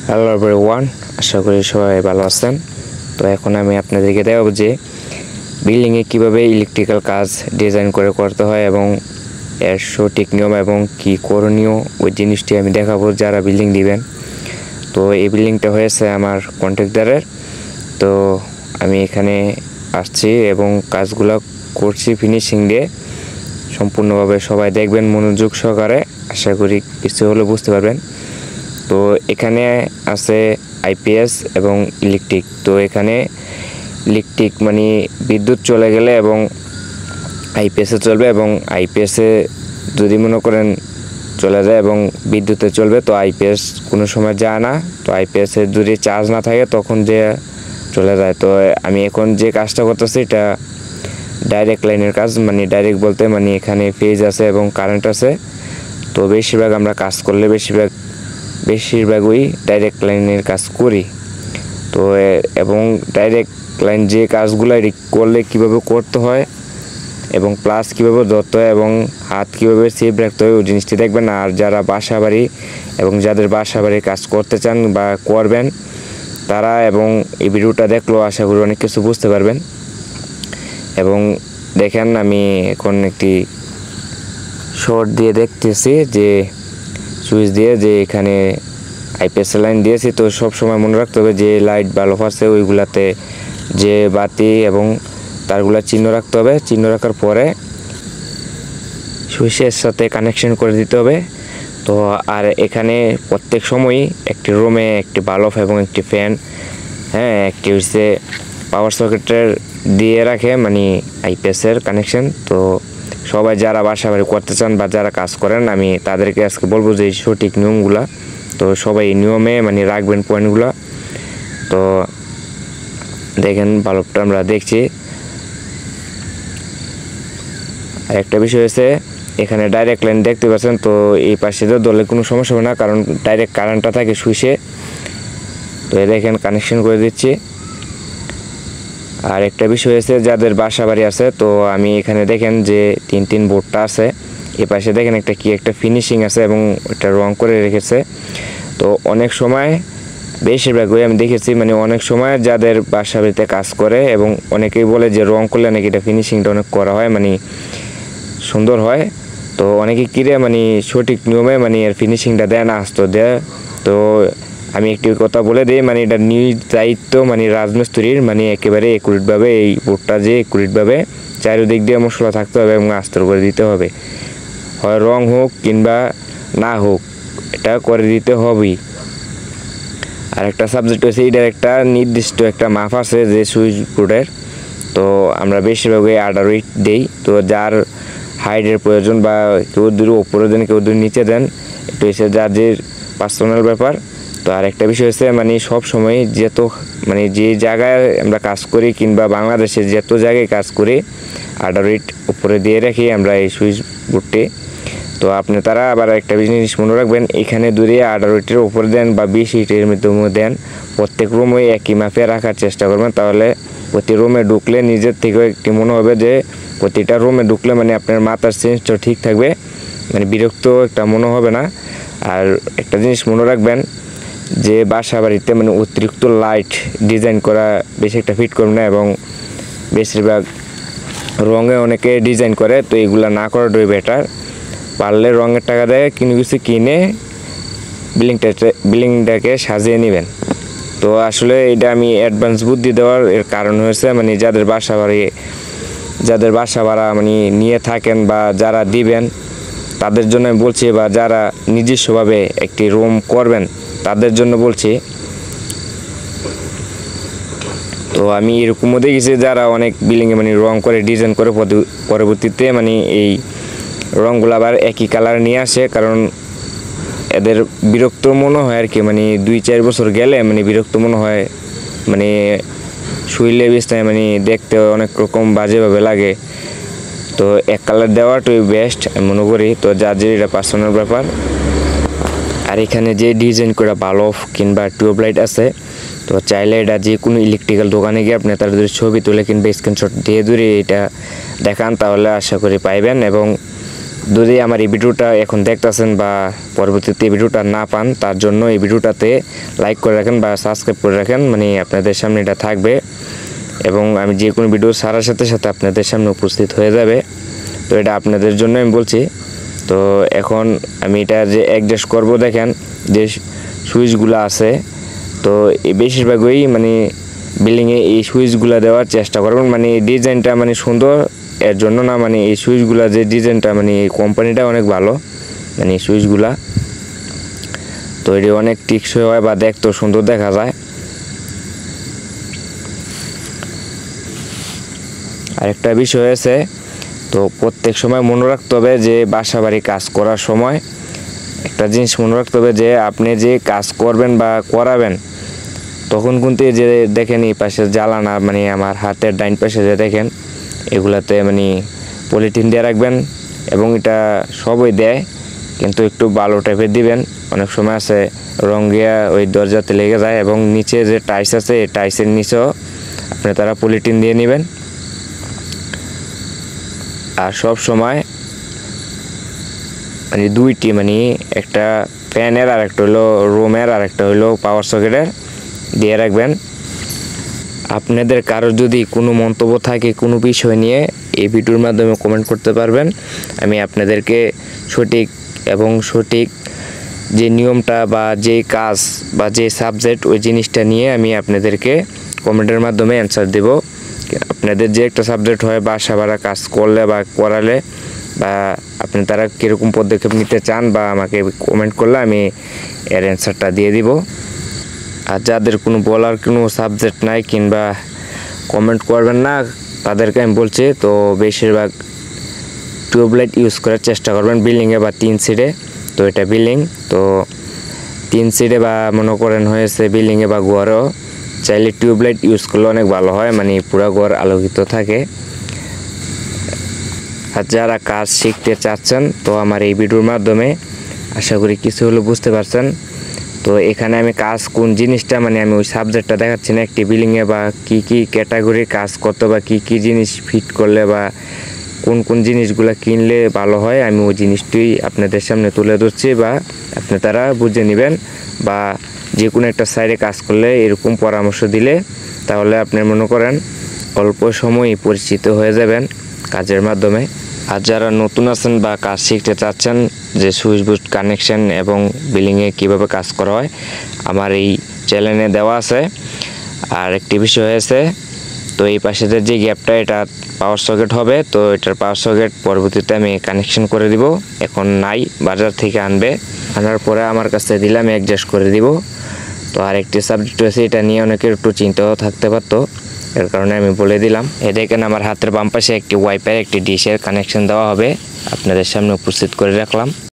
Hello everyone, আশা করি সবাই ভালো আছেন। তো এখন আমি আপনাদেরকে দেখাবো যে বিল্ডিংয়ে কীভাবে ইলেকট্রিক্যাল কাজ ডিজাইন করে করতে হয় এবং এর সঠিক নিয়ম এবং কি করণীয় ওই জিনিসটি আমি দেখাবো যারা বিল্ডিং দিবেন। তো এই বিল্ডিংটা হয়েছে আমার কন্ট্রাক্টরের। তো আমি এখানে আসছি এবং কাজগুলো করছি ফিনিশিং দিয়ে। সম্পূর্ণভাবে সবাই দেখবেন মনোযোগ সহকারে, আশা করি কিছু হলে বুঝতে পারবেন। তো এখানে আছে আইপিএস এবং ইলেকট্রিক। তো এখানে ইলেকট্রিক মানে বিদ্যুৎ চলে গেলে এবং আইপিএসে চলবে, এবং আইপিএসে যদি মনে করেন চলে যায় এবং বিদ্যুতে চলবে তো আইপিএস কোনো সময় যায় না। তো আইপিএসে যদি চার্জ না থাকে তখন যে চলে যায়। তো আমি এখন যে কাজটা করতেছি এটা ডাইরেক্ট লাইনের কাজ, মানে ডাইরেক্ট বলতে মানে এখানে ফেজ আছে এবং কারেন্ট আছে। তো বেশিরভাগ আমরা কাজ করলে বেশিরভাগই ডাইরেক্ট লাইনের কাজ করি। তো এবং ডাইরেক্ট লাইন যে কাজগুলো করলে কীভাবে করতে হয় এবং প্লাস কীভাবে ধরতে হয় এবং হাত কীভাবে সেফ রাখতে হয় ওই জিনিসটি দেখবেন। আর যারা বাসা বাড়ি এবং যাদের বাসা বাড়ি কাজ করতে চান বা করবেন তারা এবং এই ভিডিওটা দেখলেও আশা করি অনেক কিছু বুঝতে পারবেন। এবং দেখেন আমি এখন একটি শর্ট দিয়ে দেখতেছি যে সুইচ দিয়ে যে এখানে আইপিএস লাইন দিয়েছি। তো সব সময় মনে রাখতে হবে যে লাইট বাল্ব আছে ওইগুলাতে যে বাতি এবং তারগুলা চিহ্ন রাখতে হবে। চিহ্ন রাখার পরে সুইচের সাথে কানেকশন করে দিতে হবে। তো আর এখানে প্রত্যেক সময়ই একটি রুমে একটি বাল্ব এবং একটি ফ্যান, একটি হচ্ছে পাওয়ার সকেটের দিয়ে রাখে মানে আইপিএসের কানেকশন। তো সবাই যারা বাসা বাড়ি করতে চান বা যারা কাজ করেন আমি তাদেরকে আজকে বলবো যে সঠিক নিয়মগুলা। তো সবাই নিয়মে মানে রাখবেন পয়েন্টগুলো। তো দেখেন বাল্বটা আমরা দেখছি। আর একটা বিষয় হচ্ছে এখানে ডাইরেক্ট লাইন দেখতে পাচ্ছেন। তো এই পাশে তো ধরলে কোনো সমস্যা হবে না, কারণ ডাইরেক্ট কারেন্টটা থাকে সুইচে। তো দেখেন কানেকশন করে দিচ্ছি। আর একটা বিষয় হচ্ছে যাদের বাসা বাড়ি আছে, তো আমি এখানে দেখেন যে তিন বোর্ডটা আছে। এই পাশে দেখেন একটা ফিনিশিং আছে এবং এটা রং করে রেখেছে। তো অনেক সময় বেশিরভাগই আমি দেখেছি মানে অনেক সময় যাদের বাসা বাড়িতে কাজ করে এবং অনেকেই বলে যে রং করলে নাকি এটা ফিনিশিংটা অনেক করা হয় মানে সুন্দর হয়। তো অনেকে কিরে মানে সঠিক নিয়মে মানে এর ফিনিশিংটা দেয় না, আস্ত দেয়। তো আমি একটি কথা বলে দিই, মানে এটা নিজ দায়িত্ব মানে রাজমিস্ত্রির, মানে একেবারে একুরেটভাবে এই বোর্ডটা যে একুরেটভাবে চারিদিক দিয়ে মশলা থাকতে হবে এবং আস্তর করে দিতে হবে। হয় রং হোক কিংবা না হোক এটা করে দিতে হবেই। আর একটা সাবজেক্ট হচ্ছে এটার একটা নির্দিষ্ট একটা মাপ আছে যে সুইচ বোর্ডের। তো আমরা বেশিরভাগই 18 দেই। তো যার হাইটের প্রয়োজন বা কেউ দূর ওপরে দেন কেউ দূর নিচে দেন, একটু হচ্ছে যার যে পার্সোনাল ব্যাপার। তো আর একটা বিষয় হচ্ছে মানে সব সময় যেত মানে যে জায়গায় আমরা কাজ করি কিংবা বাংলাদেশে যত জায়গায় কাজ করি 18 উপরে দিয়ে রাখি আমরা এই সুইচ বোর্ডটি। তো আপনি তারা আবার একটা জিনিস মনে রাখবেন, এখানে দূরে 18 উপরে দেন বা 20 মধ্যে দেন, প্রত্যেক রুমে একই মাপে রাখার চেষ্টা করবেন। তাহলে প্রতি রুমে ঢুকলে নিজের থেকেও একটি মনে হবে যে প্রতিটা রুমে ঢুকলে মানে আপনার মাথার সেন্সটা ঠিক থাকবে, মানে বিরক্ত একটা মনে হবে না। আর একটা জিনিস মনে রাখবেন যে বাসা বাড়িতে মানে অতিরিক্ত লাইট ডিজাইন করা বেশি একটা ফিট করবে না, এবং বেশিরভাগ রঙে অনেকে ডিজাইন করে। তো এগুলো না করাটাই বেটার। পারলে রঙের টাকা দেয় কিছু কিনে বিল্ডিংটাকে সাজিয়ে নেবেন। তো আসলে এটা আমি অ্যাডভান্স বুদ্ধি দেওয়ার এর কারণ হয়েছে মানে যাদের বাসা ভাড়া মানে নিয়ে থাকেন বা যারা দিবেন তাদের জন্য বলছি, বা যারা নিজস্বভাবে একটি রুম করবেন তাদের জন্য বলছি। তো আমি এরকমও দেখেছি যারা অনেক বিল্ডিংয়ে মানে রং করে ডিজাইন করে পরবর্তীতে মানে এই রঙগুলো আবার একই কালার নিয়ে আসে, কারণ এদের বিরক্ত মনে হয় আর কি, মানে 2-4 বছর গেলে মানে বিরক্ত মনে হয়, মানে শুইলে বিছনায় মানে দেখতে অনেক রকম বাজেভাবে লাগে। তো এক কালার দেওয়াটাই বেস্ট আমি মনে করি। তো যার যে এটা পার্সোনাল ব্যাপার। আর এখানে যে ডিজাইন করা বাল্ব কিংবা টিউবলাইট আছে, তো চাইলে এটা যে কোনো ইলেকট্রিক্যাল দোকানে গিয়ে আপনি তাদের ছবি তুলে কিংবা স্ক্রিনশট দিয়ে এটা দেখান, তাহলে আশা করি পাইবেন। এবং যদি আমার এই ভিডিওটা এখন দেখতেছেন বা পরবর্তীতে এই ভিডিওটা না পান, তার জন্য এই ভিডিওটাতে লাইক করে রাখেন বা সাবস্ক্রাইব করে রাখেন, মানে আপনাদের সামনে এটা থাকবে এবং আমি যে কোনো ভিডিও ছাড়ার সাথে সাথে আপনাদের সামনে উপস্থিত হয়ে যাবে। তো এটা আপনাদের জন্য আমি বলছি। তো এখন আমি এটা যে অ্যাডজাস্ট করব, দেখেন যে সুইচগুলো আছে, তো এই বেশিরভাগই মানে বিল্ডিংয়ে এই সুইচগুলো দেওয়ার চেষ্টা করবেন, মানে এই ডিজাইনটা মানে সুন্দর এর জন্য না, মানে এই সুইচগুলো যে ডিজাইনটা মানে এই কোম্পানিটা অনেক ভালো, মানে এই সুইচগুলা তো এটি অনেক টিকসই হয় বা দেখতেও সুন্দর দেখা যায়। আরেকটা বিষয় আছে, তো প্রত্যেক সময় মনে রাখতে হবে যে বাসা বাড়ি কাজ করার সময় একটা জিনিস মনে রাখতে হবে যে আপনি যে কাজ করবেন বা করাবেন তখন কিন্তু যে দেখেন এই পাশে জ্বালানা, মানে আমার হাতের ডাইন পাশে যে দেখেন এগুলাতে মানে পলিথিন দিয়ে রাখবেন এবং এটা সবই দেয়, কিন্তু একটু ভালো টাইপের দিবেন। অনেক সময় আছে রং গিয়া ওই দরজাতে লেগে যায় এবং নিচে যে টাইস আছে এই টাইসের নিচেও আপনি তারা পলিথিন দিয়ে নেবেন। আর সব সময় মানে দুইটি, মানে একটা ফ্যানের আর একটা হলো রুমের আর একটা হলো পাওয়ার সকেটের দিয়ে রাখবেন। আপনাদের কারো যদি কোনো মন্তব্য থাকে কোনো বিষয় নিয়ে এই ভিডিওর মাধ্যমে কমেন্ট করতে পারবেন, আমি আপনাদেরকে সঠিক যে নিয়মটা বা যে কাজ বা যে সাবজেক্ট ওই জিনিসটা নিয়ে আমি আপনাদেরকে কমেন্টের মাধ্যমে অ্যান্সার দেব। আপনাদের যে একটা সাবজেক্ট হয় বাসা ভাড়া কাজ করলে বা করালে বা আপনি তারা কীরকম পদক্ষেপ নিতে চান বা আমাকে কমেন্ট করলে আমি এর অ্যান্সারটা দিয়ে দিব। আর যাদের কোনো বলার কোনো সাবজেক্ট নাই কিংবা কমেন্ট করবেন না তাদেরকে আমি বলছি, তো বেশিরভাগ টিউবলাইট ইউজ করার চেষ্টা করবেন বিল্ডিংয়ে বা 3 সিটে। তো এটা বিল্ডিং, তো 3 সিটে বা মনে করেন হয়েছে বিল্ডিংয়ে বা ঘরেও চাইলে টিউবলাইট ইউজ করলে অনেক ভালো হয়, মানে পুরো ঘর আলোকিত থাকে। আর যারা কাজ শিখতে চাচ্ছেন তো আমার এই ভিডিওর মাধ্যমে আশা করি কিছু হলো বুঝতে পারছেন। তো এখানে আমি কাজ কোন জিনিসটা মানে আমি ওই সাবজেক্টটা দেখাচ্ছি না, একটি বিল্ডিংয়ে বা কী কী ক্যাটাগরির কাজ করতে বা কী কী জিনিস ফিট করলে বা কোন কোন জিনিসগুলো কিনলে ভালো হয় আমি ওই জিনিসটি আপনাদের সামনে তুলে ধরছি বা আপনি তারা বুঝে নেবেন। বা যে কোনো একটা সাইডে কাজ করলে এরকম পরামর্শ দিলে তাহলে আপনি মনে করেন অল্প সময়ই পরিচিত হয়ে যাবেন কাজের মাধ্যমে। আর যারা নতুন আছেন বা কাজ শিখতে চাচ্ছেন যে সুইচ বোর্ড কানেকশন এবং বিলিংয়ে কিভাবে কাজ করা হয় আমার এই চ্যানেলে দেওয়া আছে। আর একটি বিষয় হয়েছে, তো এই পাশের যে গ্যাপটা এটা পাওয়ার সকেট হবে, তো এটার পাওয়ার সকেট পরবর্তীতে আমি কানেকশন করে দিব, এখন নাই, বাজার থেকে আনার পরে আমার কাছে দিলে আমি অ্যাডজাস্ট করে দিব। তো আর একটি সাবজেক্ট আছে, এটা নিয়ে অনেকের একটু চিন্তাও থাকতে পারতো, এর কারণে আমি বলে দিলাম। দেখেন আমার হাতের বাম পাশে একটি ওয়াইফাই একটি ডিশের কানেকশন দেওয়া হবে, আপনাদের সামনে উপস্থিত করে রাখলাম।